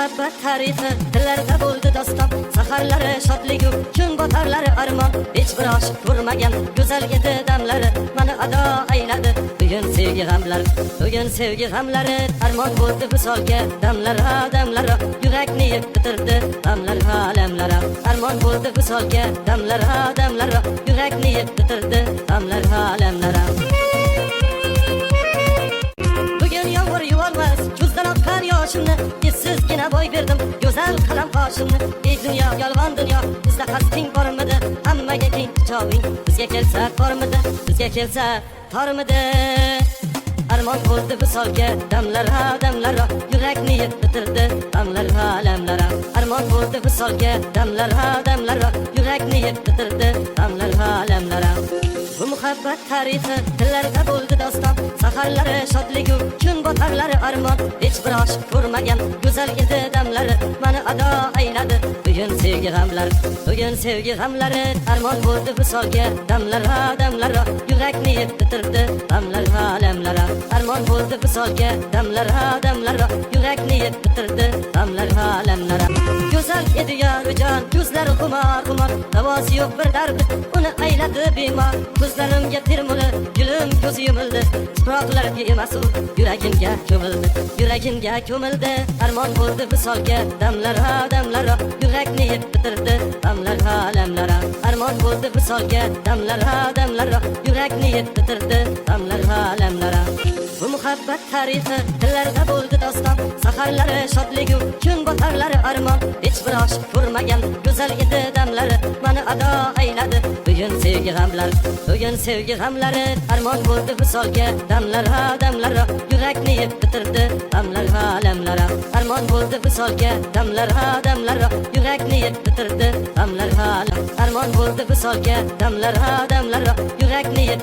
muhabbat tarifi dillarda bo'ldi doston, saharlari shodligu kun botarlari armon. Hech bir oshiq ko'rmagan go'zal edi damlari, mana ado ayladi bugun sevgi g'amlari. Bugun sevgi g'amlari armon bo'ldi visolga, damlara damlara yurakni yeb bitirdi g'amlar alamlara. Armon bo'ldi visolga, damlara damlara yurakni yeb bitirdi g'amlar alamlara. Bugun yomg'ir yuvolmas ko'zdan oqqan yoshimni, essizgina boy berdim go'zal qalam qoshimni. Ey dunyo, yolg'on dunyo, bizda qasding bormidi? Hammaga keng quchog'ing bizga kelsa tormidi? Bizga kelsa tormidi? Armon bo'ldi visolga, damlara damlara yurakni yeb bitirdi g'amlar alamlara. Armon bo'ldi visolga, damlara damlara yurakni yeb bitirdi g'amlar alamlara. Bu muhabbat tarifi dillarda bo'ldi doston, saharlari shodligu kun botarlari armon. Hech bir oshiq ko'rmagan go'zal edi damlari, mana ado ayladi bugun sevgi g'amlari. Bugun sevgi g'amlari armon bo'ldi visolga, damlara damlara yurakni yeb bitirdi g'amlar alamlara. Armon bo'ldi visolga, damlara damlara yurakni yeb bitirdi g'amlar alamlara. Go'zal edi yorujon, ko'zlari xumor xumor, davosi yo'q bir dardi uni ayladi bemor. Ko'zlarimga termulib gulim ko'zi yumildi, tuproqlarga emas u yuragimga ko'mildi, yuragimga ko'mildi. Armon bo'ldi visolga, damlara damlara yurakni yeb bitirdi g'amlar alamlara. Armon bo'ldi visolga, damlara damlara yurakni yeb bitirdi g'amlar alamlara. Bu muhabbat tarifi dillarda bo'ldi doston, saharlari shodligu kun botarlari armon. Hech bir oshiq ko'rmagan go'zal edi damlari, mana ado ayladi bugun sevgi g'amlari. Bugun sevgi g'amlari armon bo'ldi visolga, damlara damlara yurakni yeb bitirdi g'amlar alamlara. Armon bo'ldi visolga, damlara damlara yurakni yeb bitirdi g'amlar alam. Armon bo'ldi visolga, damlara damlara yurakni yeb